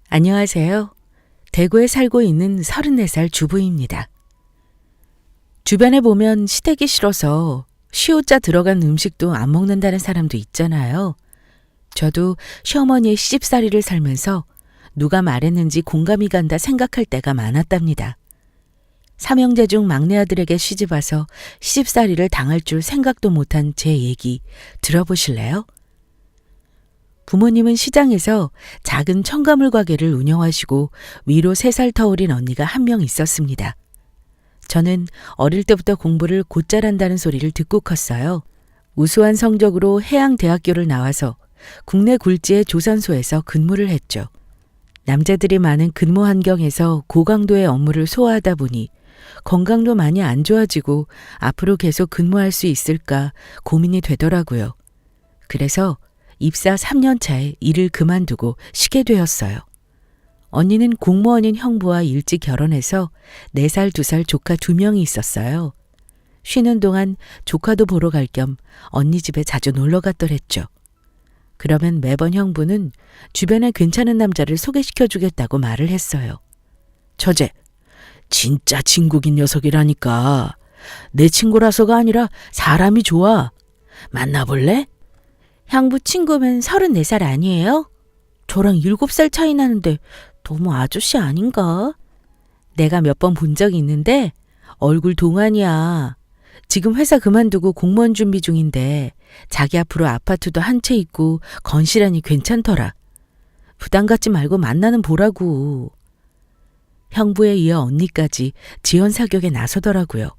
안녕하세요. 대구에 살고 있는 34살 주부입니다. 주변에 보면 시댁이 싫어서 시옷자 들어간 음식도 안 먹는다는 사람도 있잖아요. 저도 시어머니의 시집살이를 살면서 누가 말했는지 공감이 간다 생각할 때가 많았답니다. 삼형제 중 막내 아들에게 시집와서 시집살이를 당할 줄 생각도 못한 제 얘기 들어보실래요? 부모님은 시장에서 작은 첨가물 가게를 운영하시고 위로 3살 터울인 언니가 한 명 있었습니다. 저는 어릴 때부터 공부를 곧잘 한다는 소리를 듣고 컸어요. 우수한 성적으로 해양대학교를 나와서 국내 굴지의 조선소에서 근무를 했죠. 남자들이 많은 근무 환경에서 고강도의 업무를 소화하다 보니 건강도 많이 안 좋아지고 앞으로 계속 근무할 수 있을까 고민이 되더라고요. 그래서 입사 3년 차에 일을 그만두고 쉬게 되었어요. 언니는 공무원인 형부와 일찍 결혼해서 4살, 2살 조카 2명이 있었어요. 쉬는 동안 조카도 보러 갈 겸 언니 집에 자주 놀러 갔더랬죠. 그러면 매번 형부는 주변에 괜찮은 남자를 소개시켜 주겠다고 말을 했어요. 처제, 진짜 진국인 녀석이라니까. 내 친구라서가 아니라 사람이 좋아. 만나볼래? 형부 친구면 34살 아니에요? 저랑 7살 차이 나는데 너무 아저씨 아닌가? 내가 몇 번 본 적이 있는데 얼굴 동안이야. 지금 회사 그만두고 공무원 준비 중인데 자기 앞으로 아파트도 한 채 있고 건실하니 괜찮더라. 부담 갖지 말고 만나는 보라고. 형부에 이어 언니까지 지원 사격에 나서더라고요.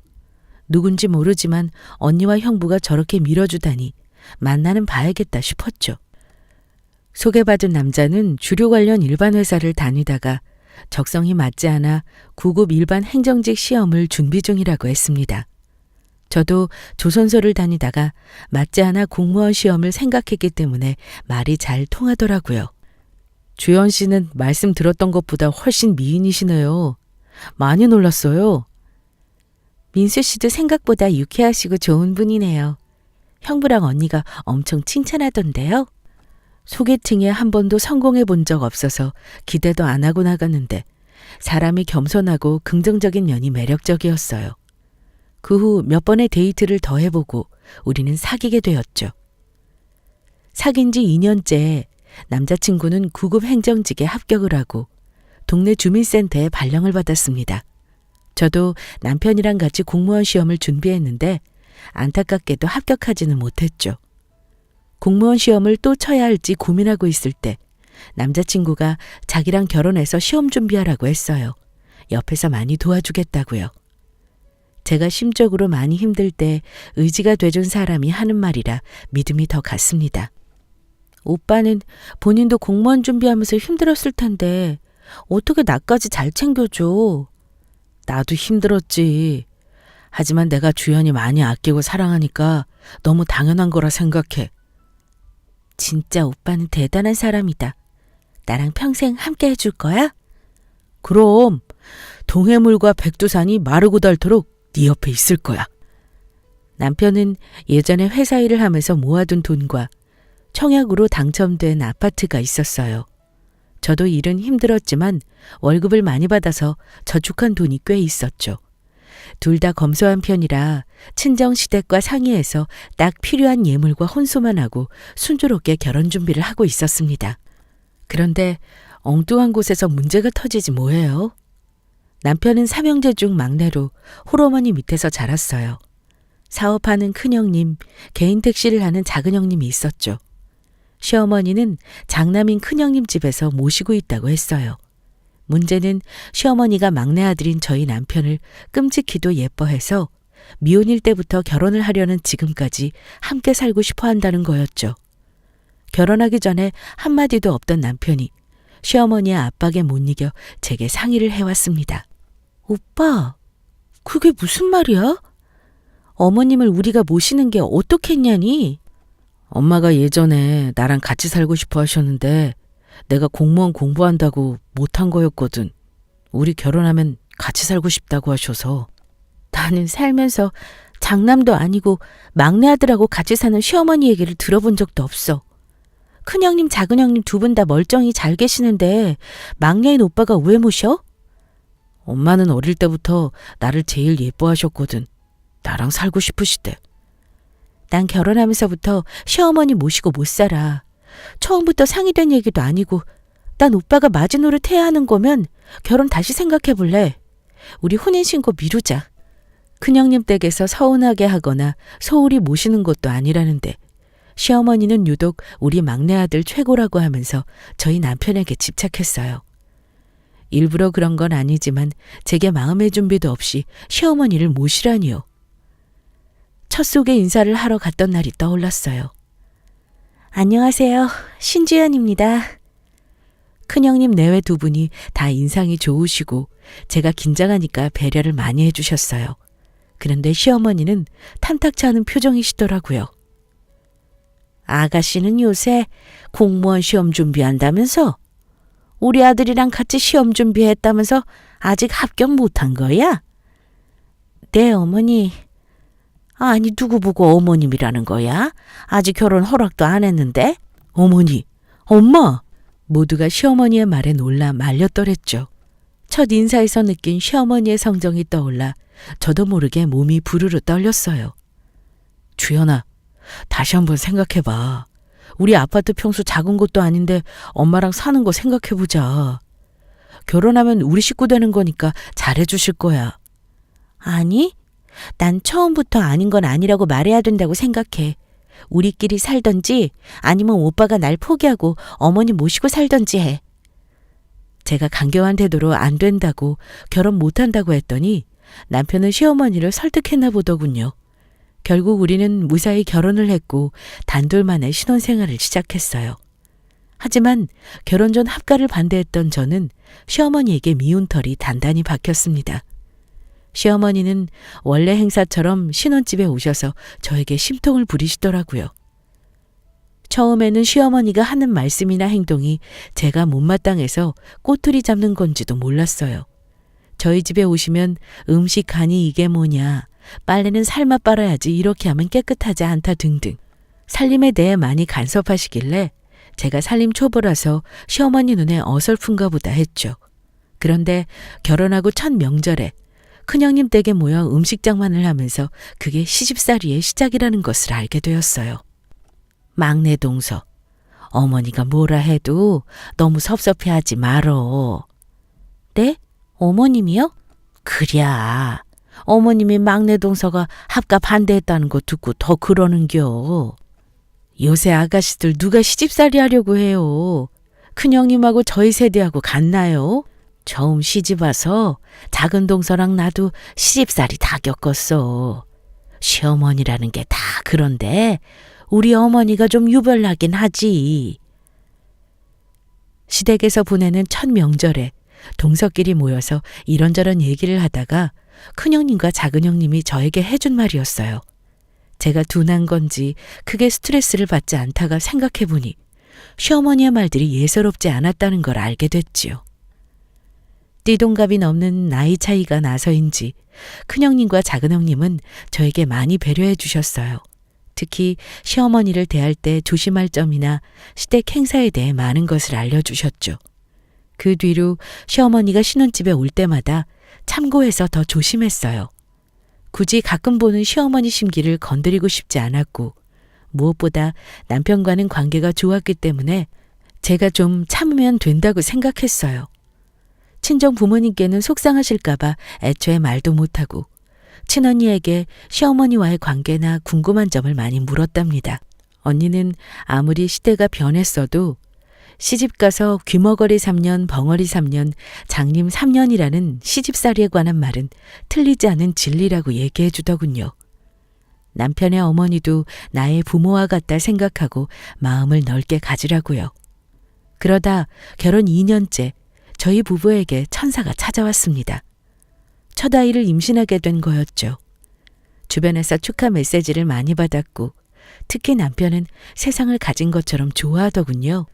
누군지 모르지만 언니와 형부가 저렇게 밀어주다니 만나는 봐야겠다 싶었죠. 소개받은 남자는 주류 관련 일반 회사를 다니다가 적성이 맞지 않아 9급 일반 행정직 시험을 준비 중이라고 했습니다. 저도 조선소를 다니다가 맞지 않아 공무원 시험을 생각했기 때문에 말이 잘 통하더라고요. 주연 씨는 말씀 들었던 것보다 훨씬 미인이시네요. 많이 놀랐어요. 민수 씨도 생각보다 유쾌하시고 좋은 분이네요. 형부랑 언니가 엄청 칭찬하던데요. 소개팅에 한 번도 성공해 본 적 없어서 기대도 안 하고 나갔는데 사람이 겸손하고 긍정적인 년이 매력적이었어요. 그 후 몇 번의 데이트를 더 해보고 우리는 사귀게 되었죠. 사귄 지 2년째 남자친구는 9급 행정직에 합격을 하고 동네 주민센터에 발령을 받았습니다. 저도 남편이랑 같이 공무원 시험을 준비했는데 안타깝게도 합격하지는 못했죠. 공무원 시험을 또 쳐야 할지 고민하고 있을 때 남자친구가 자기랑 결혼해서 시험 준비하라고 했어요. 옆에서 많이 도와주겠다고요. 제가 심적으로 많이 힘들 때 의지가 돼준 사람이 하는 말이라 믿음이 더 갔습니다. 오빠는 본인도 공무원 준비하면서 힘들었을 텐데 어떻게 나까지 잘 챙겨줘? 나도 힘들었지. 하지만 내가 주연이 많이 아끼고 사랑하니까 너무 당연한 거라 생각해. 진짜 오빠는 대단한 사람이다. 나랑 평생 함께 해줄 거야? 그럼 동해물과 백두산이 마르고 닳도록 네 옆에 있을 거야. 남편은 예전에 회사 일을 하면서 모아둔 돈과 청약으로 당첨된 아파트가 있었어요. 저도 일은 힘들었지만 월급을 많이 받아서 저축한 돈이 꽤 있었죠. 둘 다 검소한 편이라 친정시댁과 상의해서 딱 필요한 예물과 혼수만 하고 순조롭게 결혼 준비를 하고 있었습니다. 그런데 엉뚱한 곳에서 문제가 터지지 뭐예요? 남편은 3형제 중 막내로 홀어머니 밑에서 자랐어요. 사업하는 큰형님, 개인 택시를 하는 작은형님이 있었죠. 시어머니는 장남인 큰형님 집에서 모시고 있다고 했어요. 문제는 시어머니가 막내 아들인 저희 남편을 끔찍히도 예뻐해서 미혼일 때부터 결혼을 하려는 지금까지 함께 살고 싶어 한다는 거였죠. 결혼하기 전에 한마디도 없던 남편이 시어머니의 압박에 못 이겨 제게 상의를 해왔습니다. 오빠, 그게 무슨 말이야? 어머님을 우리가 모시는 게 어떻겠냐니? 엄마가 예전에 나랑 같이 살고 싶어 하셨는데 내가 공무원 공부한다고 못한 거였거든. 우리 결혼하면 같이 살고 싶다고 하셔서. 나는 살면서 장남도 아니고 막내 아들하고 같이 사는 시어머니 얘기를 들어본 적도 없어. 큰형님, 작은형님 두 분 다 멀쩡히 잘 계시는데 막내인 오빠가 왜 모셔? 엄마는 어릴 때부터 나를 제일 예뻐하셨거든. 나랑 살고 싶으시대. 난 결혼하면서부터 시어머니 모시고 못 살아. 처음부터 상의된 얘기도 아니고 난 오빠가 마지노릇 해야 하는 거면 결혼 다시 생각해 볼래. 우리 혼인신고 미루자. 큰형님 댁에서 서운하게 하거나 소홀히 모시는 것도 아니라는데 시어머니는 유독 우리 막내 아들 최고라고 하면서 저희 남편에게 집착했어요. 일부러 그런 건 아니지만 제게 마음의 준비도 없이 시어머니를 모시라니요. 첫 소개 인사를 하러 갔던 날이 떠올랐어요. 안녕하세요. 신주연입니다. 큰형님 내외 두 분이 다 인상이 좋으시고 제가 긴장하니까 배려를 많이 해주셨어요. 그런데 시어머니는 탐탁치 않은 표정이시더라고요. 아가씨는 요새 공무원 시험 준비한다면서? 우리 아들이랑 같이 시험 준비했다면서 아직 합격 못한 거야? 네, 어머니. 아니, 누구 보고 어머님이라는 거야? 아직 결혼 허락도 안 했는데? 어머니, 엄마! 모두가 시어머니의 말에 놀라 말렸더랬죠. 첫 인사에서 느낀 시어머니의 성정이 떠올라 저도 모르게 몸이 부르르 떨렸어요. 주연아, 다시 한번 생각해봐. 우리 아파트 평수 작은 곳도 아닌데 엄마랑 사는 거 생각해보자. 결혼하면 우리 식구 되는 거니까 잘해주실 거야. 아니, 난 처음부터 아닌 건 아니라고 말해야 된다고 생각해. 우리끼리 살던지 아니면 오빠가 날 포기하고 어머니 모시고 살던지 해. 제가 간교한 태도로 안 된다고 결혼 못한다고 했더니 남편은 시어머니를 설득했나 보더군요. 결국 우리는 무사히 결혼을 했고 단둘만의 신혼생활을 시작했어요. 하지만 결혼 전 합가를 반대했던 저는 시어머니에게 미운 털이 단단히 박혔습니다. 시어머니는 원래 행사처럼 신혼집에 오셔서 저에게 심통을 부리시더라고요. 처음에는 시어머니가 하는 말씀이나 행동이 제가 못마땅해서 꼬투리 잡는 건지도 몰랐어요. 저희 집에 오시면 음식 간이 이게 뭐냐, 빨래는 삶아 빨아야지 이렇게 하면 깨끗하지 않다 등등 살림에 대해 많이 간섭하시길래 제가 살림 초보라서 시어머니 눈에 어설픈가 보다 했죠. 그런데 결혼하고 첫 명절에 큰형님 댁에 모여 음식 장만을 하면서 그게 시집살이의 시작이라는 것을 알게 되었어요. 막내 동서, 어머니가 뭐라 해도 너무 섭섭해하지 말어. 네? 어머님이요? 그랴. 어머님이 막내 동서가 합가 반대했다는 거 듣고 더 그러는겨. 요새 아가씨들 누가 시집살이 하려고 해요. 큰형님하고 저희 세대하고 같나요? 처음 시집 와서 작은 동서랑 나도 시집살이 다 겪었어. 시어머니라는 게 다 그런데 우리 어머니가 좀 유별나긴 하지. 시댁에서 보내는 첫 명절에 동서끼리 모여서 이런저런 얘기를 하다가 큰형님과 작은형님이 저에게 해준 말이었어요. 제가 둔한 건지 크게 스트레스를 받지 않다가 생각해보니 시어머니의 말들이 예사롭지 않았다는 걸 알게 됐지요. 띠동갑이 넘는 나이 차이가 나서인지 큰형님과 작은형님은 저에게 많이 배려해 주셨어요. 특히 시어머니를 대할 때 조심할 점이나 시댁 행사에 대해 많은 것을 알려주셨죠. 그 뒤로 시어머니가 신혼집에 올 때마다 참고해서 더 조심했어요. 굳이 가끔 보는 시어머니 심기를 건드리고 싶지 않았고 무엇보다 남편과는 관계가 좋았기 때문에 제가 좀 참으면 된다고 생각했어요. 친정 부모님께는 속상하실까봐 애초에 말도 못하고 친언니에게 시어머니와의 관계나 궁금한 점을 많이 물었답니다. 언니는 아무리 시대가 변했어도 시집가서 귀머거리 3년, 벙어리 3년, 장님 3년이라는 시집살이에 관한 말은 틀리지 않은 진리라고 얘기해 주더군요. 남편의 어머니도 나의 부모와 같다 생각하고 마음을 넓게 가지라고요. 그러다 결혼 2년째 저희 부부에게 천사가 찾아왔습니다. 첫 아이를 임신하게 된 거였죠. 주변에서 축하 메시지를 많이 받았고 특히 남편은 세상을 가진 것처럼 좋아하더군요.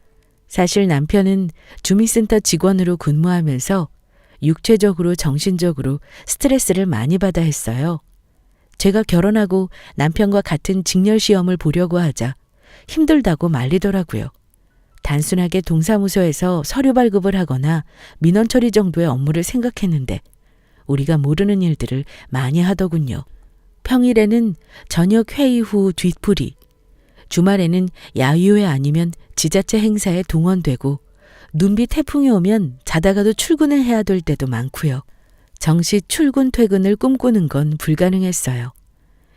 사실 남편은 주민센터 직원으로 근무하면서 육체적으로 정신적으로 스트레스를 많이 받아 했어요. 제가 결혼하고 남편과 같은 직렬 시험을 보려고 하자 힘들다고 말리더라고요. 단순하게 동사무소에서 서류 발급을 하거나 민원 처리 정도의 업무를 생각했는데 우리가 모르는 일들을 많이 하더군요. 평일에는 저녁 회의 후 뒤풀이, 주말에는 야유회 아니면 지자체 행사에 동원되고 눈비 태풍이 오면 자다가도 출근을 해야 될 때도 많고요. 정시 출근 퇴근을 꿈꾸는 건 불가능했어요.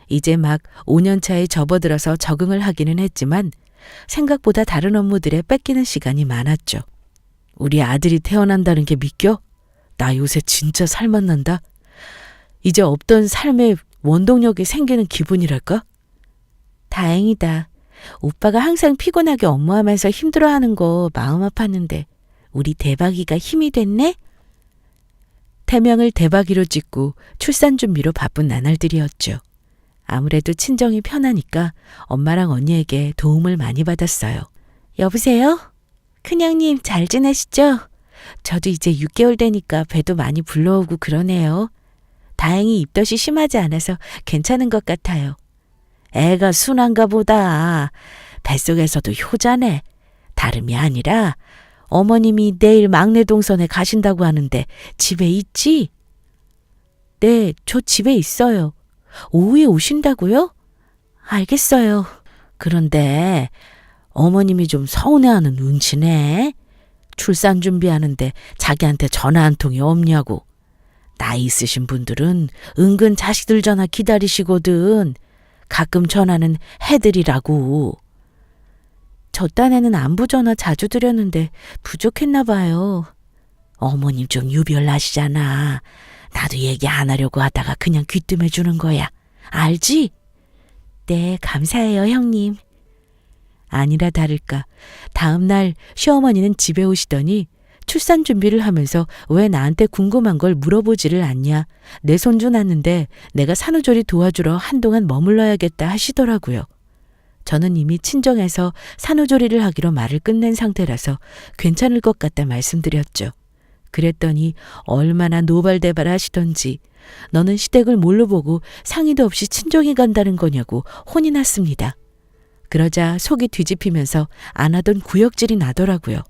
이제 막 5년 차에 접어들어서 적응을 하기는 했지만 생각보다 다른 업무들에 뺏기는 시간이 많았죠. 우리 아들이 태어난다는 게 믿겨? 나 요새 진짜 살맛 난다. 이제 없던 삶에 원동력이 생기는 기분이랄까? 다행이다. 오빠가 항상 피곤하게 업무하면서 힘들어하는 거 마음 아팠는데 우리 대박이가 힘이 됐네? 태명을 대박이로 짓고 출산 준비로 바쁜 나날들이었죠. 아무래도 친정이 편하니까 엄마랑 언니에게 도움을 많이 받았어요. 여보세요? 큰형님 잘 지내시죠? 저도 이제 6개월 되니까 배도 많이 불러오고 그러네요. 다행히 입덧이 심하지 않아서 괜찮은 것 같아요. 애가 순한가 보다. 뱃속에서도 효자네. 다름이 아니라 어머님이 내일 막내 동선에 가신다고 하는데 집에 있지? 네, 저 집에 있어요. 오후에 오신다고요? 알겠어요. 그런데 어머님이 좀 서운해하는 눈치네. 출산 준비하는데 자기한테 전화 한 통이 없냐고. 나이 있으신 분들은 은근 자식들 전화 기다리시거든. 가끔 전화는 해드리라고. 저 딴에는 안부 전화 자주 드렸는데 부족했나 봐요. 어머님 좀 유별나시잖아. 나도 얘기 안 하려고 하다가 그냥 귀뜸해 주는 거야. 알지? 네, 감사해요, 형님. 아니라 다를까. 다음 날 시어머니는 집에 오시더니 출산 준비를 하면서 왜 나한테 궁금한 걸 물어보지를 않냐. 내 손주 낳는데 내가 산후조리 도와주러 한동안 머물러야겠다 하시더라고요. 저는 이미 친정에서 산후조리를 하기로 말을 끝낸 상태라서 괜찮을 것 같다 말씀드렸죠. 그랬더니 얼마나 노발대발 하시던지 너는 시댁을 뭘로 보고 상의도 없이 친정에 간다는 거냐고 혼이 났습니다. 그러자 속이 뒤집히면서 안 하던 구역질이 나더라고요.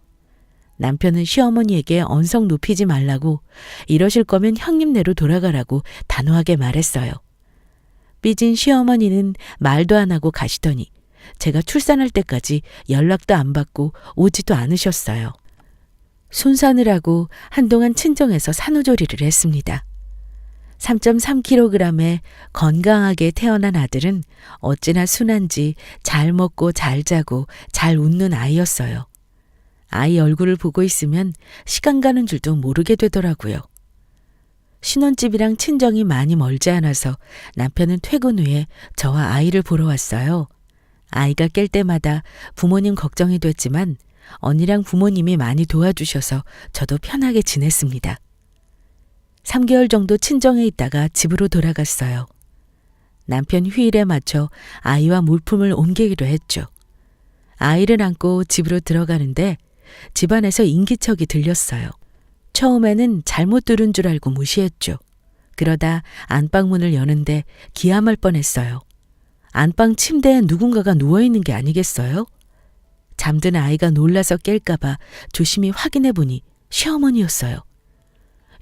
남편은 시어머니에게 언성 높이지 말라고 이러실 거면 형님네로 돌아가라고 단호하게 말했어요. 삐진 시어머니는 말도 안 하고 가시더니 제가 출산할 때까지 연락도 안 받고 오지도 않으셨어요. 손사느라고 한동안 친정에서 산후조리를 했습니다. 3.3kg의 건강하게 태어난 아들은 어찌나 순한지 잘 먹고 잘 자고 잘 웃는 아이였어요. 아이 얼굴을 보고 있으면 시간 가는 줄도 모르게 되더라고요. 신혼집이랑 친정이 많이 멀지 않아서 남편은 퇴근 후에 저와 아이를 보러 왔어요. 아이가 깰 때마다 부모님 걱정이 됐지만 언니랑 부모님이 많이 도와주셔서 저도 편하게 지냈습니다. 3개월 정도 친정에 있다가 집으로 돌아갔어요. 남편 휴일에 맞춰 아이와 물품을 옮기기로 했죠. 아이를 안고 집으로 들어가는데 집안에서 인기척이 들렸어요. 처음에는 잘못 들은 줄 알고 무시했죠. 그러다 안방문을 여는데 기함할 뻔했어요. 안방 침대에 누군가가 누워있는 게 아니겠어요? 잠든 아이가 놀라서 깰까봐 조심히 확인해보니 시어머니였어요.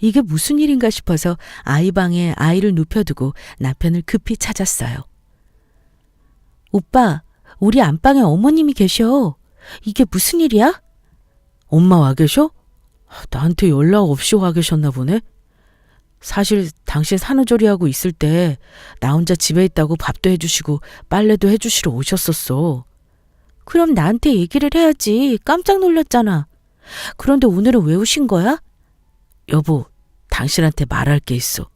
이게 무슨 일인가 싶어서 아이 방에 아이를 눕혀두고 남편을 급히 찾았어요. 오빠, 우리 안방에 어머님이 계셔. 이게 무슨 일이야? 엄마 와 계셔? 나한테 연락 없이 와 계셨나 보네. 사실 당신 산후조리하고 있을 때 나 혼자 집에 있다고 밥도 해주시고 빨래도 해주시러 오셨었어. 그럼 나한테 얘기를 해야지. 깜짝 놀랐잖아. 그런데 오늘은 왜 오신 거야? 여보, 당신한테 말할 게 있어.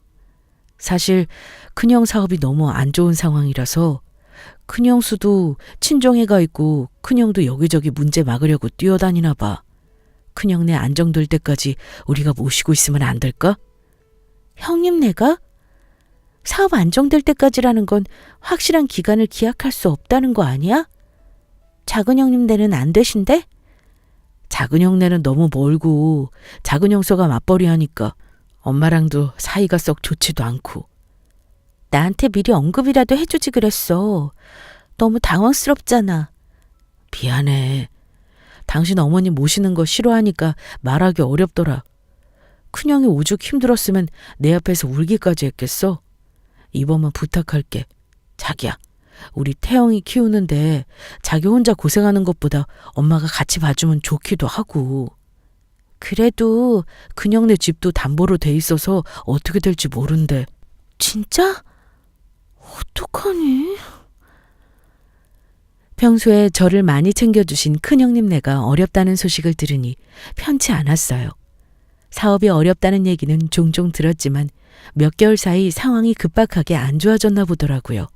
사실 큰형 사업이 너무 안 좋은 상황이라서 큰형수도 친정에 가 있고 큰형도 여기저기 문제 막으려고 뛰어다니나 봐. 큰형네 안정될 때까지 우리가 모시고 있으면 안 될까? 형님네가? 사업 안정될 때까지라는 건 확실한 기간을 기약할 수 없다는 거 아니야? 작은 형님네는 안 되신데? 작은 형네는 너무 멀고 작은 형서가 맞벌이 하니까 엄마랑도 사이가 썩 좋지도 않고. 나한테 미리 언급이라도 해주지 그랬어. 너무 당황스럽잖아. 미안해. 당신 어머니 모시는 거 싫어하니까 말하기 어렵더라. 큰형이 오죽 힘들었으면 내 앞에서 울기까지 했겠어. 이번만 부탁할게. 자기야, 우리 태영이 키우는데 자기 혼자 고생하는 것보다 엄마가 같이 봐주면 좋기도 하고. 그래도 큰형네 집도 담보로 돼 있어서 어떻게 될지 모른대. 진짜? 어떡하니? 평소에 저를 많이 챙겨주신 큰형님네가 어렵다는 소식을 들으니 편치 않았어요. 사업이 어렵다는 얘기는 종종 들었지만 몇 개월 사이 상황이 급박하게 안 좋아졌나 보더라고요.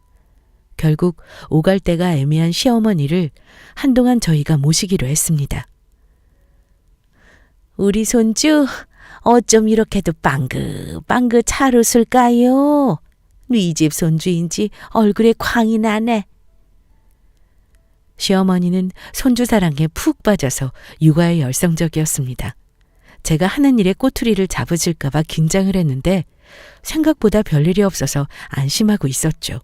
결국 오갈 때가 애매한 시어머니를 한동안 저희가 모시기로 했습니다. 우리 손주 어쩜 이렇게도 빵긋빵긋 잘 웃을까요? 네 집 손주인지 얼굴에 광이 나네. 시어머니는 손주 사랑에 푹 빠져서 육아에 열성적이었습니다. 제가 하는 일에 꼬투리를 잡으실까 봐 긴장을 했는데 생각보다 별일이 없어서 안심하고 있었죠.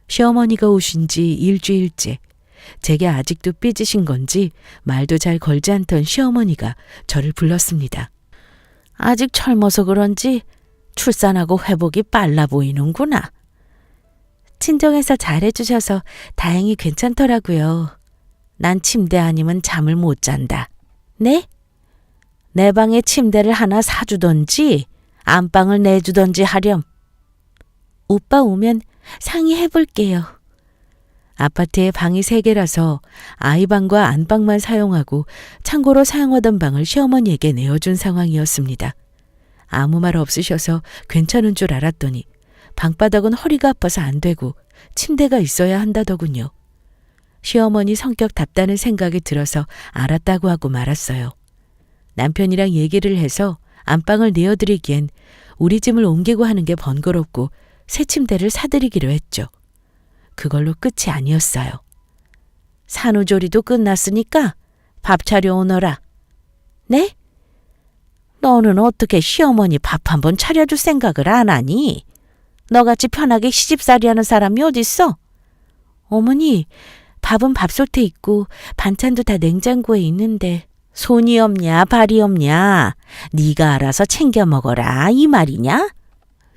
시어머니가 오신 지 일주일째. 제게 아직도 삐지신 건지 말도 잘 걸지 않던 시어머니가 저를 불렀습니다. 아직 젊어서 그런지 출산하고 회복이 빨라 보이는구나. 친정에서 잘해주셔서 다행히 괜찮더라고요. 난 침대 아니면 잠을 못 잔다. 네? 내 방에 침대를 하나 사주던지 안방을 내주던지 하렴. 오빠 오면 상의해볼게요. 아파트에 방이 3개라서 아이방과 안방만 사용하고 참고로 사용하던 방을 시어머니에게 내어준 상황이었습니다. 아무 말 없으셔서 괜찮은 줄 알았더니 방바닥은 허리가 아파서 안 되고 침대가 있어야 한다더군요. 시어머니 성격 답다는 생각이 들어서 알았다고 하고 말았어요. 남편이랑 얘기를 해서 안방을 내어드리기엔 우리 짐을 옮기고 하는 게 번거롭고 새 침대를 사드리기로 했죠. 그걸로 끝이 아니었어요. 산후조리도 끝났으니까 밥 차려오너라. 네? 너는 어떻게 시어머니 밥 한 번 차려줄 생각을 안 하니? 너같이 편하게 시집살이 하는 사람이 어딨어? 어머니, 밥은 밥솥에 있고 반찬도 다 냉장고에 있는데 손이 없냐 발이 없냐? 네가 알아서 챙겨 먹어라 이 말이냐?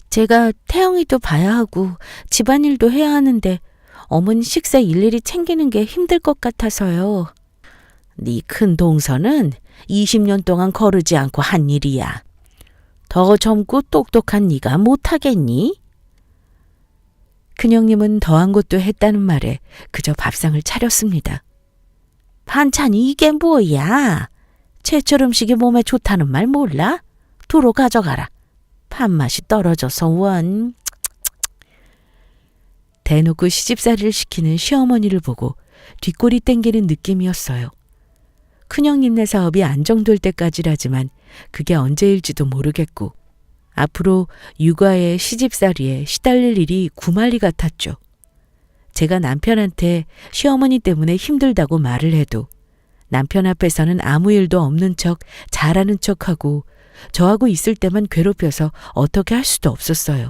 제가 태영이도 봐야 하고 집안일도 해야 하는데 어머니 식사 일일이 챙기는 게 힘들 것 같아서요. 네 큰 동서는 20년 동안 거르지 않고 한 일이야. 더 젊고 똑똑한 네가 못하겠니? 큰형님은 더한 것도 했다는 말에 그저 밥상을 차렸습니다. 반찬이 이게 뭐야? 제철 음식이 몸에 좋다는 말 몰라? 두루 가져가라. 밥맛이 떨어져서 원. 대놓고 시집살이를 시키는 시어머니를 보고 뒷골이 땡기는 느낌이었어요. 큰형님네 사업이 안정될 때까지라지만 그게 언제일지도 모르겠고 앞으로 육아에 시집살이에 시달릴 일이 구말리 같았죠. 제가 남편한테 시어머니 때문에 힘들다고 말을 해도 남편 앞에서는 아무 일도 없는 척 잘하는 척하고 저하고 있을 때만 괴롭혀서 어떻게 할 수도 없었어요.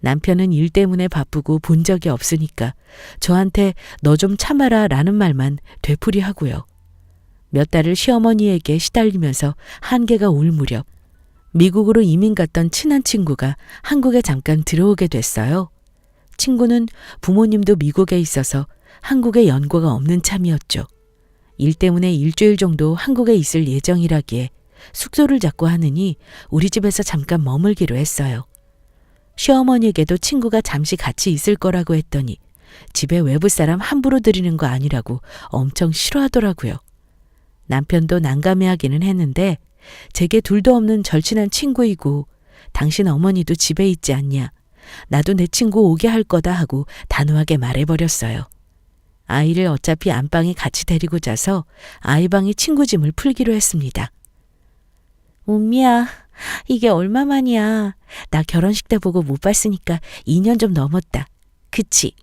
남편은 일 때문에 바쁘고 본 적이 없으니까 저한테 너 좀 참아라 라는 말만 되풀이하고요. 몇 달을 시어머니에게 시달리면서 한계가 올 무렵 미국으로 이민 갔던 친한 친구가 한국에 잠깐 들어오게 됐어요. 친구는 부모님도 미국에 있어서 한국에 연고가 없는 참이었죠. 일 때문에 일주일 정도 한국에 있을 예정이라기에 숙소를 잡고 하느니 우리 집에서 잠깐 머물기로 했어요. 시어머니에게도 친구가 잠시 같이 있을 거라고 했더니 집에 외부 사람 함부로 들이는 거 아니라고 엄청 싫어하더라고요. 남편도 난감해하기는 했는데 제게 둘도 없는 절친한 친구이고 당신 어머니도 집에 있지 않냐. 나도 내 친구 오게 할 거다 하고 단호하게 말해버렸어요. 아이를 어차피 안방에 같이 데리고 자서 아이방이 친구 짐을 풀기로 했습니다. 은미야, 이게 얼마만이야. 나 결혼식 때 보고 못 봤으니까 2년 좀 넘었다. 그치?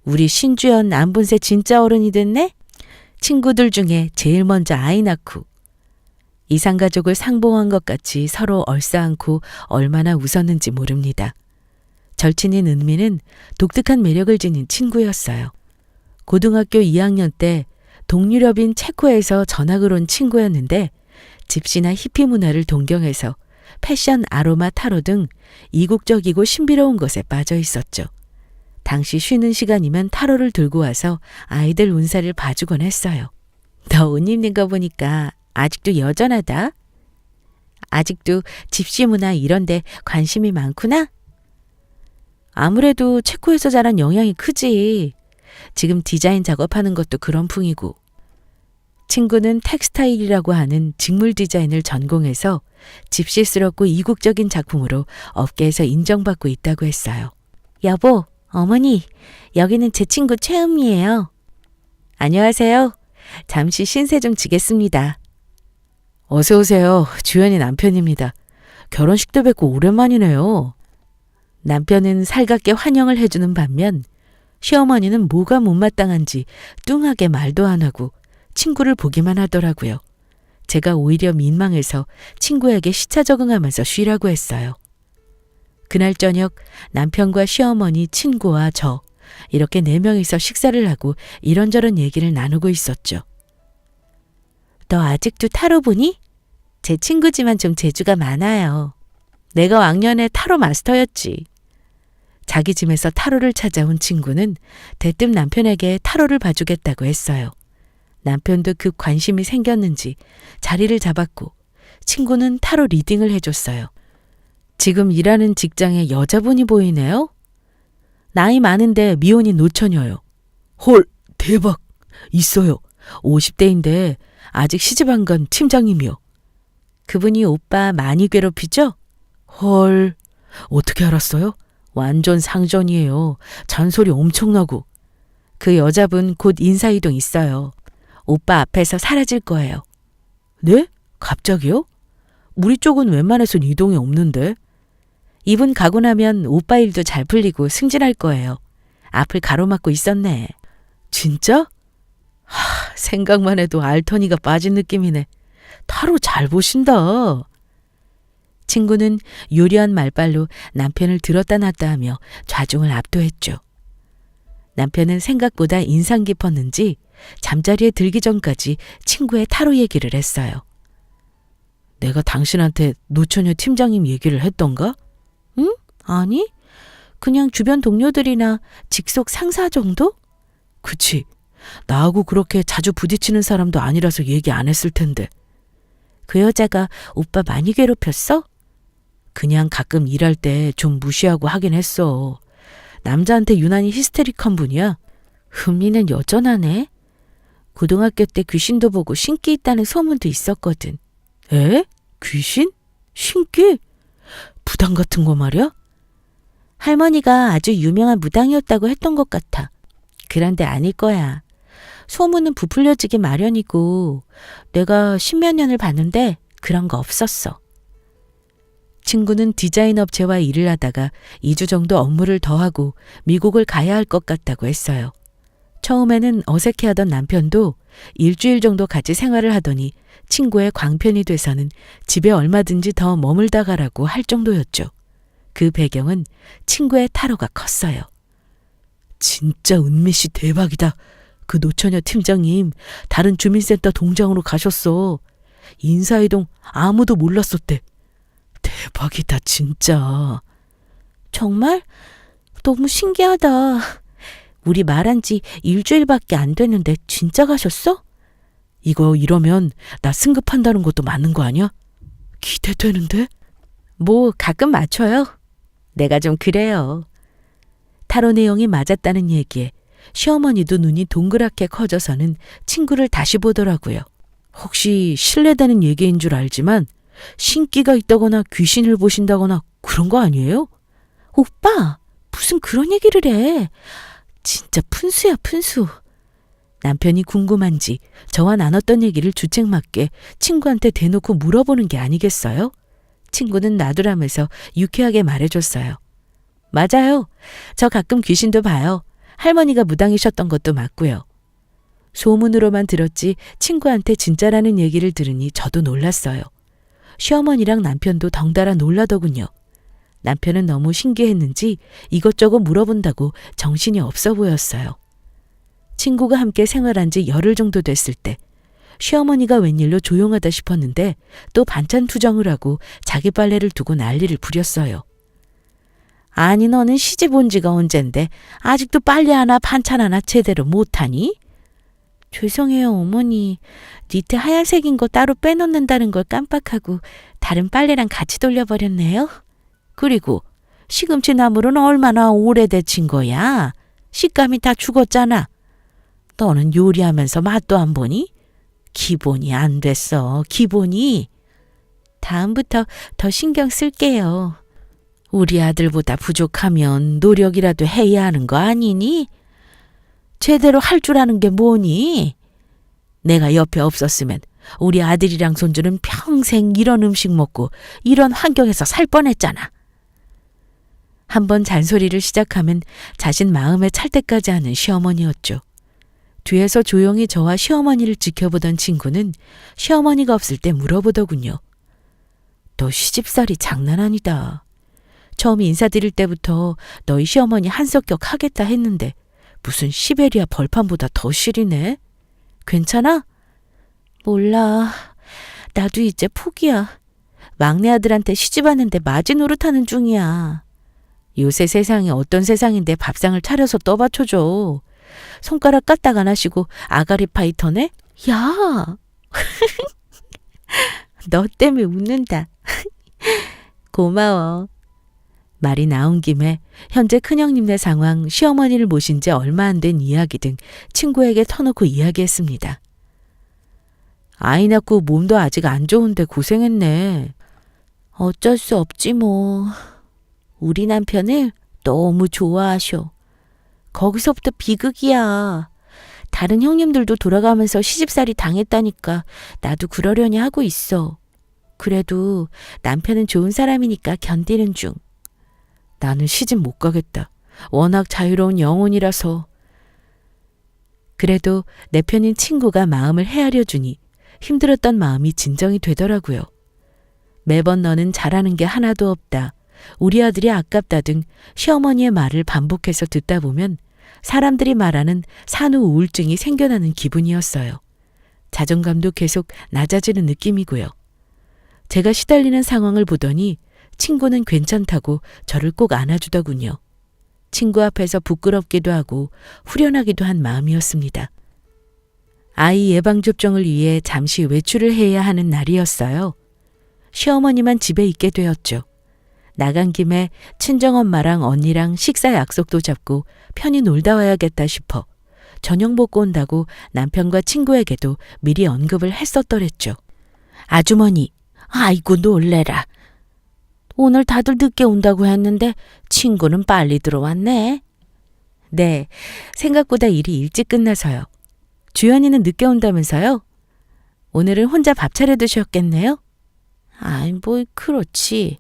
우리 신주연 안본새 진짜 어른이 됐네? 친구들 중에 제일 먼저 아이 낳고 이상가족을 상봉한 것 같이 서로 얼싸안고 얼마나 웃었는지 모릅니다. 절친인 은미는 독특한 매력을 지닌 친구였어요. 고등학교 2학년 때 동유럽인 체코에서 전학을 온 친구였는데 집시나 히피 문화를 동경해서 패션, 아로마, 타로 등 이국적이고 신비로운 것에 빠져 있었죠. 당시 쉬는 시간이면 타로를 들고 와서 아이들 운세를 봐주곤 했어요. 너 옷 입는 거 보니까 아직도 여전하다. 아직도 집시 문화 이런 데 관심이 많구나? 아무래도 체코에서 자란 영향이 크지. 지금 디자인 작업하는 것도 그런 풍이고. 친구는 텍스타일이라고 하는 직물 디자인을 전공해서 집시스럽고 이국적인 작품으로 업계에서 인정받고 있다고 했어요. 여보, 어머니, 여기는 제 친구 최은미예요. 안녕하세요. 잠시 신세 좀 지겠습니다. 어서 오세요. 주연이 남편입니다. 결혼식도 뵙고 오랜만이네요. 남편은 살갑게 환영을 해주는 반면 시어머니는 뭐가 못마땅한지 뚱하게 말도 안 하고 친구를 보기만 하더라고요. 제가 오히려 민망해서 친구에게 시차 적응하면서 쉬라고 했어요. 그날 저녁 남편과 시어머니, 친구와 저 이렇게 4명이서 식사를 하고 이런저런 얘기를 나누고 있었죠. 너 아직도 타로 보니? 제 친구지만 좀 재주가 많아요. 내가 왕년에 타로 마스터였지. 자기 집에서 타로를 찾아온 친구는 대뜸 남편에게 타로를 봐주겠다고 했어요. 남편도 급 관심이 생겼는지 자리를 잡았고 친구는 타로 리딩을 해줬어요. 지금 일하는 직장에 여자분이 보이네요. 나이 많은데 미혼인 노처녀요. 헐, 대박. 있어요. 50대인데 아직 시집 안 간 팀장님이요. 그분이 오빠 많이 괴롭히죠? 헐, 어떻게 알았어요? 완전 상전이에요. 잔소리 엄청나고. 그 여자분 곧 인사이동 있어요. 오빠 앞에서 사라질 거예요. 네? 갑자기요? 우리 쪽은 웬만해선 이동이 없는데. 이분 가고 나면 오빠 일도 잘 풀리고 승진할 거예요. 앞을 가로막고 있었네. 진짜? 생각만 해도 알터니가 빠진 느낌이네. 타로 잘 보신다. 친구는 요리한 말발로 남편을 들었다 놨다 하며 좌중을 압도했죠. 남편은 생각보다 인상 깊었는지 잠자리에 들기 전까지 친구의 타로 얘기를 했어요. 내가 당신한테 노처녀 팀장님 얘기를 했던가? 응? 아니, 그냥 주변 동료들이나 직속 상사 정도? 그치. 나하고 그렇게 자주 부딪히는 사람도 아니라서 얘기 안 했을 텐데. 그 여자가 오빠 많이 괴롭혔어? 그냥 가끔 일할 때 좀 무시하고 하긴 했어. 남자한테 유난히 히스테릭한 분이야. 은미는 여전하네. 고등학교 때 귀신도 보고 신기 있다는 소문도 있었거든. 에? 귀신? 신기? 무당 같은 거 말이야? 할머니가 아주 유명한 무당이었다고 했던 것 같아. 그런데 아닐 거야. 소문은 부풀려지기 마련이고 내가 10몇 년을 봤는데 그런 거 없었어. 친구는 디자인 업체와 일을 하다가 2주 정도 업무를 더 하고 미국을 가야 할 것 같다고 했어요. 처음에는 어색해하던 남편도 일주일 정도 같이 생활을 하더니 친구의 광편이 돼서는 집에 얼마든지 더 머물다 가라고 할 정도였죠. 그 배경은 친구의 타로가 컸어요. 진짜 은미 씨 대박이다. 그 노처녀 팀장님 다른 주민센터 동장으로 가셨어. 인사이동 아무도 몰랐었대. 대박이다 진짜. 정말? 너무 신기하다. 우리 말한 지 일주일밖에 안 됐는데 진짜 가셨어? 이거 이러면 나 승급한다는 것도 맞는 거 아니야? 기대되는데? 뭐 가끔 맞춰요. 내가 좀 그래요. 타로 내용이 맞았다는 얘기에 시어머니도 눈이 동그랗게 커져서는 친구를 다시 보더라고요. 혹시 실례되는 얘기인 줄 알지만 신기가 있다거나 귀신을 보신다거나 그런 거 아니에요? 오빠, 무슨 그런 얘기를 해. 진짜 푼수야, 푼수. 남편이 궁금한지 저와 나눴던 얘기를 주책맞게 친구한테 대놓고 물어보는 게 아니겠어요? 친구는 나두라면서 유쾌하게 말해줬어요. 맞아요. 저 가끔 귀신도 봐요. 할머니가 무당이셨던 것도 맞고요. 소문으로만 들었지 친구한테 진짜라는 얘기를 들으니 저도 놀랐어요. 시어머니랑 남편도 덩달아 놀라더군요. 남편은 너무 신기했는지 이것저것 물어본다고 정신이 없어 보였어요. 친구가 함께 생활한 지 열흘 정도 됐을 때 시어머니가 웬일로 조용하다 싶었는데 또 반찬 투정을 하고 자기 빨래를 두고 난리를 부렸어요. 아니 너는 시집 온 지가 언젠데 아직도 빨래 하나 반찬 하나 제대로 못하니? 죄송해요 어머니. 니트 하얀색인 거 따로 빼놓는다는 걸 깜빡하고 다른 빨래랑 같이 돌려버렸네요. 그리고 시금치 나물은 얼마나 오래데친 거야? 식감이 다 죽었잖아. 너는 요리하면서 맛도 안 보니? 기본이 안 됐어. 기본이. 다음부터 더 신경 쓸게요. 우리 아들보다 부족하면 노력이라도 해야 하는 거 아니니? 제대로 할 줄 아는 게 뭐니? 내가 옆에 없었으면 우리 아들이랑 손주는 평생 이런 음식 먹고 이런 환경에서 살 뻔했잖아. 한번 잔소리를 시작하면 자신 마음에 찰 때까지 하는 시어머니였죠. 뒤에서 조용히 저와 시어머니를 지켜보던 친구는 시어머니가 없을 때 물어보더군요. 너 시집살이 장난 아니다. 처음 인사드릴 때부터 너희 시어머니 한석격 하겠다 했는데 무슨 시베리아 벌판보다 더 시리네. 괜찮아? 몰라. 나도 이제 포기야. 막내 아들한테 시집왔는데 마지 노릇하는 중이야. 요새 세상이 어떤 세상인데 밥상을 차려서 떠받쳐줘. 손가락 까딱 안 하시고 아가리 파이터네? 야! 너 때문에 웃는다. 고마워. 말이 나온 김에 현재 큰형님네 상황, 시어머니를 모신 지 얼마 안 된 이야기 등 친구에게 터놓고 이야기했습니다. 아이 낳고 몸도 아직 안 좋은데 고생했네. 어쩔 수 없지 뭐. 우리 남편을 너무 좋아하셔. 거기서부터 비극이야. 다른 형님들도 돌아가면서 시집살이 당했다니까 나도 그러려니 하고 있어. 그래도 남편은 좋은 사람이니까 견디는 중. 나는 시집 못 가겠다. 워낙 자유로운 영혼이라서. 그래도 내 편인 친구가 마음을 헤아려 주니 힘들었던 마음이 진정이 되더라고요. 매번 너는 잘하는 게 하나도 없다. 우리 아들이 아깝다 등 시어머니의 말을 반복해서 듣다 보면 사람들이 말하는 산후 우울증이 생겨나는 기분이었어요. 자존감도 계속 낮아지는 느낌이고요. 제가 시달리는 상황을 보더니 친구는 괜찮다고 저를 꼭 안아주더군요. 친구 앞에서 부끄럽기도 하고 후련하기도 한 마음이었습니다. 아이 예방접종을 위해 잠시 외출을 해야 하는 날이었어요. 시어머니만 집에 있게 되었죠. 나간 김에 친정엄마랑 언니랑 식사 약속도 잡고 편히 놀다 와야겠다 싶어 저녁 먹고 온다고 남편과 친구에게도 미리 언급을 했었더랬죠. 아주머니, 아이고 놀래라. 오늘 다들 늦게 온다고 했는데 친구는 빨리 들어왔네. 네, 생각보다 일이 일찍 끝나서요. 주연이는 늦게 온다면서요? 오늘은 혼자 밥 차려 드셨겠네요? 아이, 뭐 그렇지.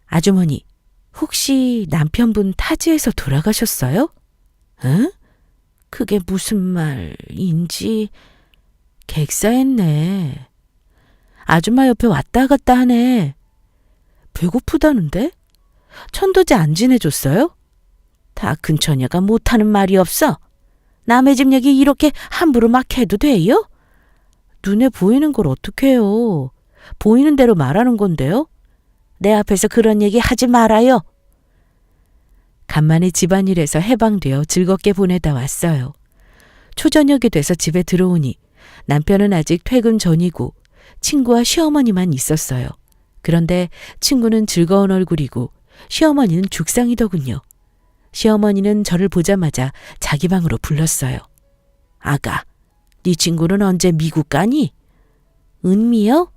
아주머니, 혹시 남편분 타지에서 돌아가셨어요? 응? 그게 무슨 말인지 객사했네. 아줌마 옆에 왔다 갔다 하네. 배고프다는데? 천도제 안 지내줬어요? 다 큰 처녀가 못하는 말이 없어. 남의 집 얘기 이렇게 함부로 막 해도 돼요? 눈에 보이는 걸 어떻게 해요? 보이는 대로 말하는 건데요? 내 앞에서 그런 얘기 하지 말아요. 간만에 집안일에서 해방되어 즐겁게 보내다 왔어요. 초저녁이 돼서 집에 들어오니 남편은 아직 퇴근 전이고 친구와 시어머니만 있었어요. 그런데 친구는 즐거운 얼굴이고 시어머니는 죽상이더군요. 시어머니는 저를 보자마자 자기 방으로 불렀어요. 아가, 네 친구는 언제 미국 가니? 은미요?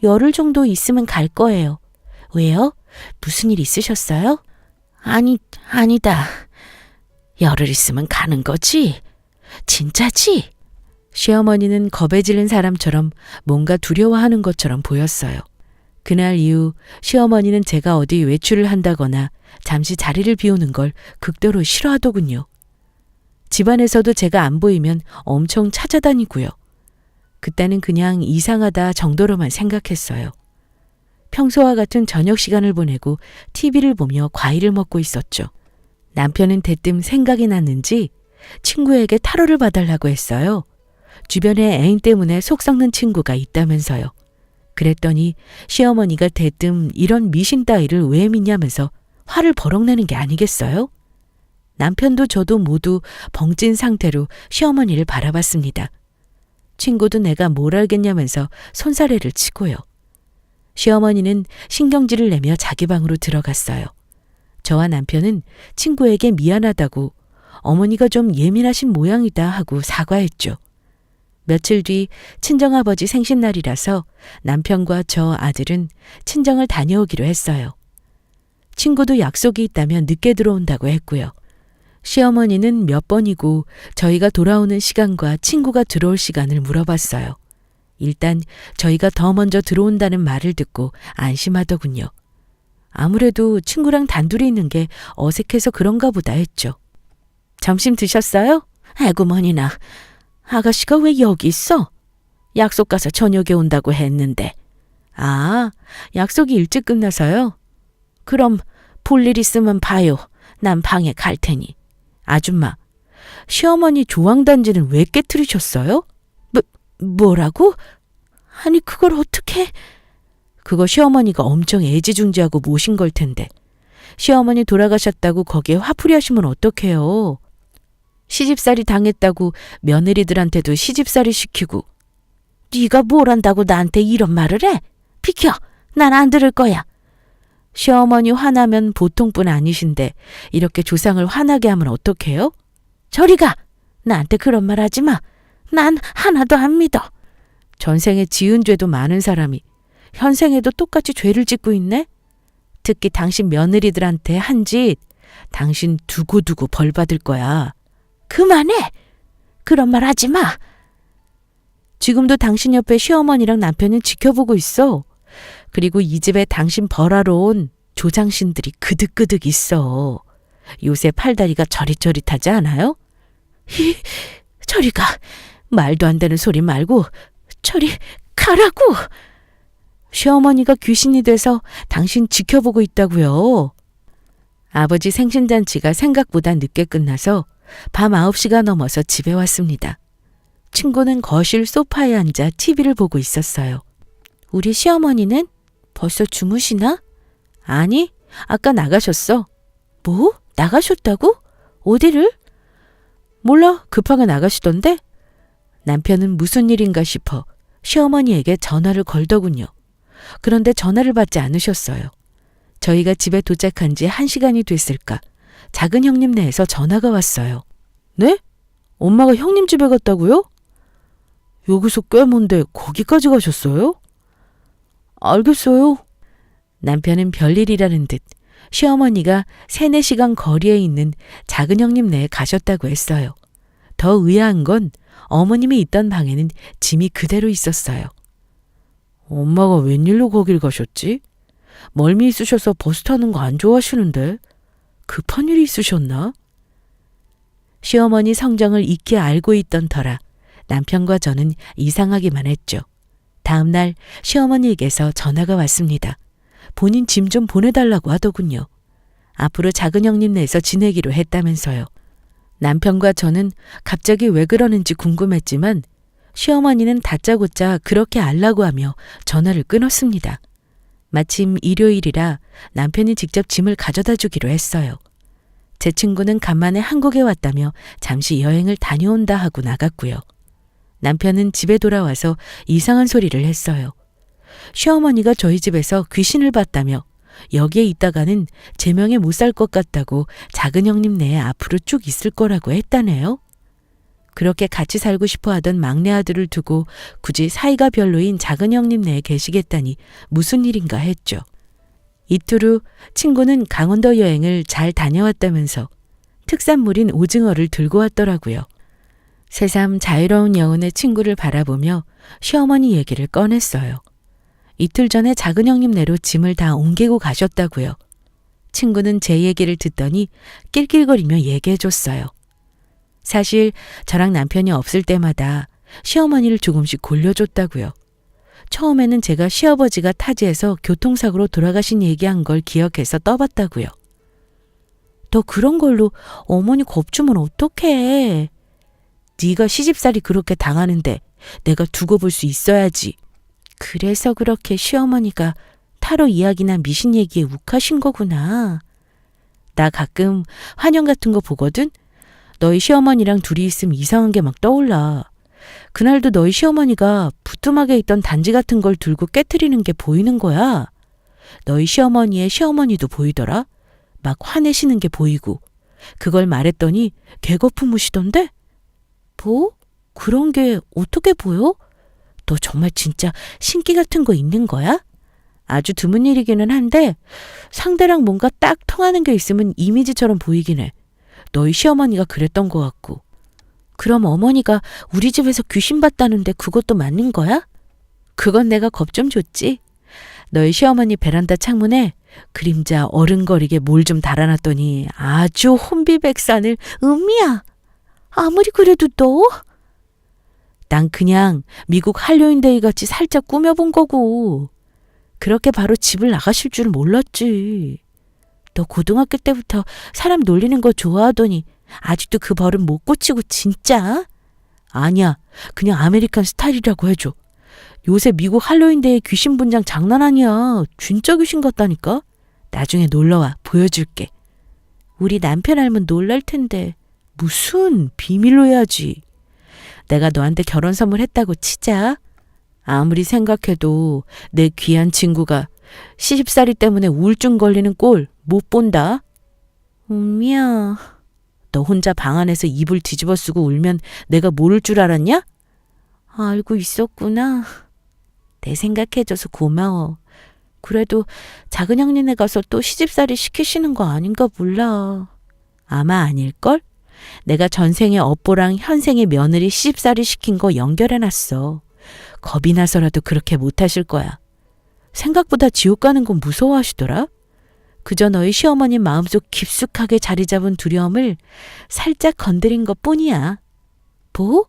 열흘 정도 있으면 갈 거예요. 왜요? 무슨 일 있으셨어요? 아니다. 열흘 있으면 가는 거지? 진짜지? 시어머니는 겁에 질린 사람처럼 뭔가 두려워하는 것처럼 보였어요. 그날 이후 시어머니는 제가 어디 외출을 한다거나 잠시 자리를 비우는 걸 극도로 싫어하더군요. 집안에서도 제가 안 보이면 엄청 찾아다니고요. 그때는 그냥 이상하다 정도로만 생각했어요. 평소와 같은 저녁 시간을 보내고 TV를 보며 과일을 먹고 있었죠. 남편은 대뜸 생각이 났는지 친구에게 타로를 봐달라고 했어요. 주변에 애인 때문에 속 썩는 친구가 있다면서요. 그랬더니 시어머니가 대뜸 이런 미신 따위를 왜 믿냐면서 화를 버럭 내는 게 아니겠어요? 남편도 저도 모두 벙찐 상태로 시어머니를 바라봤습니다. 친구도 내가 뭘 알겠냐면서 손사래를 치고요. 시어머니는 신경질을 내며 자기 방으로 들어갔어요. 저와 남편은 친구에게 미안하다고 어머니가 좀 예민하신 모양이다 하고 사과했죠. 며칠 뒤 친정아버지 생신날이라서 남편과 저 아들은 친정을 다녀오기로 했어요. 친구도 약속이 있다면 늦게 들어온다고 했고요. 시어머니는 몇 번이고 저희가 돌아오는 시간과 친구가 들어올 시간을 물어봤어요. 일단 저희가 더 먼저 들어온다는 말을 듣고 안심하더군요. 아무래도 친구랑 단둘이 있는 게 어색해서 그런가 보다 했죠. 점심 드셨어요? 아이고 머니나. 아가씨가 왜 여기 있어? 약속 가서 저녁에 온다고 했는데. 아, 약속이 일찍 끝나서요? 그럼 볼 일 있으면 봐요. 난 방에 갈 테니. 아줌마, 시어머니 조항단지는 왜 깨트리셨어요? 뭐라고? 아니 그걸 어떻게... 그거 시어머니가 엄청 애지중지하고 모신 걸 텐데. 시어머니 돌아가셨다고 거기에 화풀이 하시면 어떡해요. 시집살이 당했다고 며느리들한테도 시집살이 시키고. 네가 뭘 안다고 나한테 이런 말을 해? 비켜! 난 안 들을 거야. 시어머니 화나면 보통분 아니신데 이렇게 조상을 화나게 하면 어떡해요? 저리 가! 나한테 그런 말 하지 마. 난 하나도 안 믿어. 전생에 지은 죄도 많은 사람이 현생에도 똑같이 죄를 짓고 있네? 특히 당신 며느리들한테 한 짓 당신 두고두고 벌 받을 거야. 그만해! 그런 말 하지 마. 지금도 당신 옆에 시어머니랑 남편은 지켜보고 있어. 그리고 이 집에 당신 벌하러 온 조장신들이 그득그득 있어. 요새 팔다리가 저릿저릿하지 않아요? 저리 가. 말도 안 되는 소리 말고 저리 가라고. 시어머니가 귀신이 돼서 당신 지켜보고 있다고요. 아버지 생신잔치가 생각보다 늦게 끝나서 밤 9시가 넘어서 집에 왔습니다. 친구는 거실 소파에 앉아 TV를 보고 있었어요. 우리 시어머니는 벌써 주무시나? 아니, 아까 나가셨어. 뭐? 나가셨다고? 어디를? 몰라, 급하게 나가시던데? 남편은 무슨 일인가 싶어 시어머니에게 전화를 걸더군요. 그런데 전화를 받지 않으셨어요. 저희가 집에 도착한 지 1시간이 됐을까 작은 형님네에서 전화가 왔어요. 네? 엄마가 형님 집에 갔다고요? 여기서 꽤 먼데 거기까지 가셨어요? 알겠어요. 남편은 별일이라는 듯 시어머니가 3, 4시간 거리에 있는 작은 형님네에 가셨다고 했어요. 더 의아한 건 어머님이 있던 방에는 짐이 그대로 있었어요. 엄마가 웬일로 거길 가셨지? 멀미 있으셔서 버스 타는 거 안 좋아하시는데 급한 일이 있으셨나? 시어머니 성정을 익히 알고 있던 터라 남편과 저는 이상하기만 했죠. 다음 날 시어머니에게서 전화가 왔습니다. 본인 짐 좀 보내달라고 하더군요. 앞으로 작은 형님네에서 지내기로 했다면서요. 남편과 저는 갑자기 왜 그러는지 궁금했지만 시어머니는 다짜고짜 그렇게 알라고 하며 전화를 끊었습니다. 마침 일요일이라 남편이 직접 짐을 가져다 주기로 했어요. 제 친구는 간만에 한국에 왔다며 잠시 여행을 다녀온다 하고 나갔고요. 남편은 집에 돌아와서 이상한 소리를 했어요. 시어머니가 저희 집에서 귀신을 봤다며 여기에 있다가는 제명에 못 살 것 같다고 작은 형님네에 앞으로 쭉 있을 거라고 했다네요. 그렇게 같이 살고 싶어 하던 막내 아들을 두고 굳이 사이가 별로인 작은 형님네에 계시겠다니 무슨 일인가 했죠. 이틀 후 친구는 강원도 여행을 잘 다녀왔다면서 특산물인 오징어를 들고 왔더라고요. 새삼 자유로운 여운의 친구를 바라보며 시어머니 얘기를 꺼냈어요. 이틀 전에 작은 형님네로 짐을 다 옮기고 가셨다고요. 친구는 제 얘기를 듣더니 낄낄거리며 얘기해줬어요. 사실 저랑 남편이 없을 때마다 시어머니를 조금씩 골려줬다고요. 처음에는 제가 시아버지가 타지에서 교통사고로 돌아가신 얘기한 걸 기억해서 떠봤다고요. 너 그런 걸로 어머니 겁주면 어떡해. 네가 시집살이 그렇게 당하는데 내가 두고 볼 수 있어야지. 그래서 그렇게 시어머니가 타로 이야기나 미신 얘기에 욱하신 거구나. 나 가끔 환영 같은 거 보거든? 너희 시어머니랑 둘이 있으면 이상한 게 막 떠올라. 그날도 너희 시어머니가 부뚜막에 있던 단지 같은 걸 들고 깨트리는 게 보이는 거야. 너희 시어머니의 시어머니도 보이더라. 막 화내시는 게 보이고. 그걸 말했더니 개거품으시던데? 뭐? 그런 게 어떻게 보여? 너 정말 진짜 신기 같은 거 있는 거야? 아주 드문 일이기는 한데 상대랑 뭔가 딱 통하는 게 있으면 이미지처럼 보이긴 해. 너희 시어머니가 그랬던 것 같고. 그럼 어머니가 우리 집에서 귀신 봤다는데 그것도 맞는 거야? 그건 내가 겁 좀 줬지. 너희 시어머니 베란다 창문에 그림자 어른거리게 뭘 좀 달아놨더니 아주 혼비백산을. 음미야, 아무리 그래도 너? 난 그냥 미국 할로윈데이 같이 살짝 꾸며본 거고. 그렇게 바로 집을 나가실 줄 몰랐지. 너 고등학교 때부터 사람 놀리는 거 좋아하더니 아직도 그 버릇 못 고치고 진짜? 아니야, 그냥 아메리칸 스타일이라고 해줘. 요새 미국 할로윈데이 귀신 분장 장난 아니야. 진짜 귀신 같다니까. 나중에 놀러와, 보여줄게. 우리 남편 알면 놀랄 텐데. 무슨, 비밀로 해야지. 내가 너한테 결혼 선물했다고 치자. 아무리 생각해도 내 귀한 친구가 시집살이 때문에 우울증 걸리는 꼴 못 본다. 음미야, 너 혼자 방 안에서 이불 뒤집어 쓰고 울면 내가 모를 줄 알았냐? 알고 있었구나. 내 생각해줘서 고마워. 그래도 작은 형님네 가서 또 시집살이 시키시는 거 아닌가 몰라. 아마 아닐걸? 내가 전생에 업보랑 현생의 며느리 시집살이 시킨 거 연결해놨어. 겁이 나서라도 그렇게 못하실 거야. 생각보다 지옥 가는 건 무서워하시더라. 그저 너희 시어머니 마음속 깊숙하게 자리 잡은 두려움을 살짝 건드린 것 뿐이야. 뭐?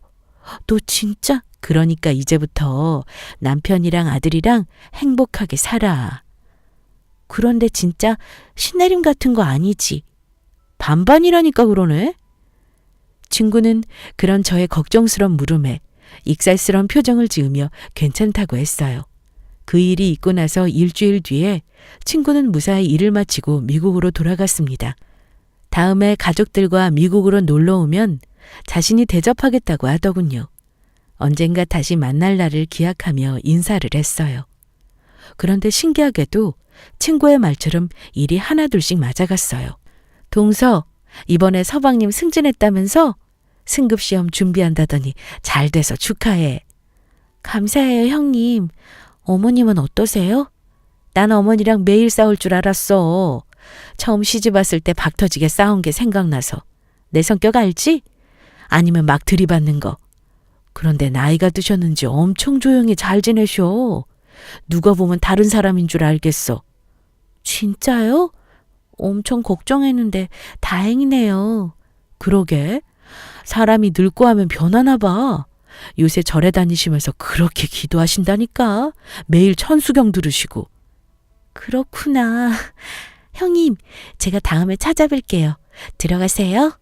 너 진짜? 그러니까 이제부터 남편이랑 아들이랑 행복하게 살아. 그런데 진짜 신내림 같은 거 아니지? 반반이라니까 그러네? 친구는 그런 저의 걱정스러운 물음에 익살스러운 표정을 지으며 괜찮다고 했어요. 그 일이 있고 나서 일주일 뒤에 친구는 무사히 일을 마치고 미국으로 돌아갔습니다. 다음에 가족들과 미국으로 놀러 오면 자신이 대접하겠다고 하더군요. 언젠가 다시 만날 날을 기약하며 인사를 했어요. 그런데 신기하게도 친구의 말처럼 일이 하나둘씩 맞아갔어요. 동서, 이번에 서방님 승진했다면서? 승급시험 준비한다더니 잘 돼서 축하해. 감사해요, 형님. 어머님은 어떠세요? 난 어머니랑 매일 싸울 줄 알았어. 처음 시집 왔을 때 박 터지게 싸운 게 생각나서. 내 성격 알지? 아니면 막 들이받는 거. 그런데 나이가 드셨는지 엄청 조용히 잘 지내셔. 누가 보면 다른 사람인 줄 알겠어. 진짜요? 엄청 걱정했는데 다행이네요. 그러게. 사람이 늙고 하면 변하나 봐. 요새 절에 다니시면서 그렇게 기도하신다니까. 매일 천수경 들으시고. 그렇구나. 형님, 제가 다음에 찾아뵐게요. 들어가세요.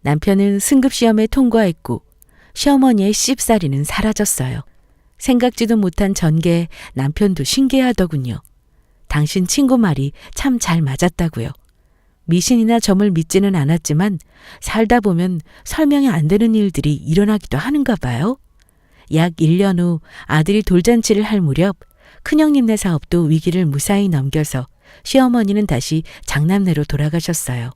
남편은 승급시험에 통과했고 시어머니의 씹사리는 사라졌어요. 생각지도 못한 전개에 남편도 신기해하더군요. 당신 친구 말이 참 잘 맞았다고요. 미신이나 점을 믿지는 않았지만 살다 보면 설명이 안 되는 일들이 일어나기도 하는가 봐요. 약 1년 후 아들이 돌잔치를 할 무렵 큰형님네 사업도 위기를 무사히 넘겨서 시어머니는 다시 장남네로 돌아가셨어요.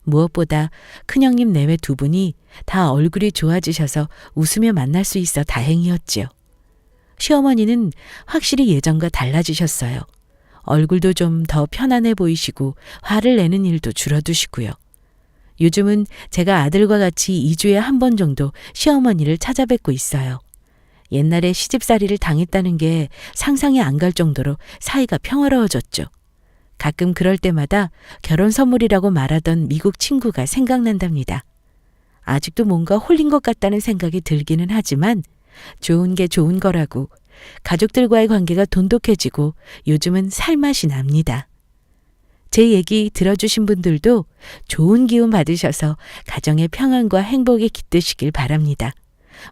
무엇보다 큰형님 내외 두 분이 다 얼굴이 좋아지셔서 웃으며 만날 수 있어 다행이었지요. 시어머니는 확실히 예전과 달라지셨어요. 얼굴도 좀 더 편안해 보이시고 화를 내는 일도 줄어드시고요. 요즘은 제가 아들과 같이 2주에 한 번 정도 시어머니를 찾아뵙고 있어요. 옛날에 시집살이를 당했다는 게 상상이 안 갈 정도로 사이가 평화로워졌죠. 가끔 그럴 때마다 결혼 선물이라고 말하던 미국 친구가 생각난답니다. 아직도 뭔가 홀린 것 같다는 생각이 들기는 하지만 좋은 게 좋은 거라고 가족들과의 관계가 돈독해지고 요즘은 살맛이 납니다. 제 얘기 들어주신 분들도 좋은 기운 받으셔서 가정의 평안과 행복에 깃드시길 바랍니다.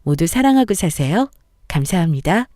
모두 사랑하고 사세요. 감사합니다.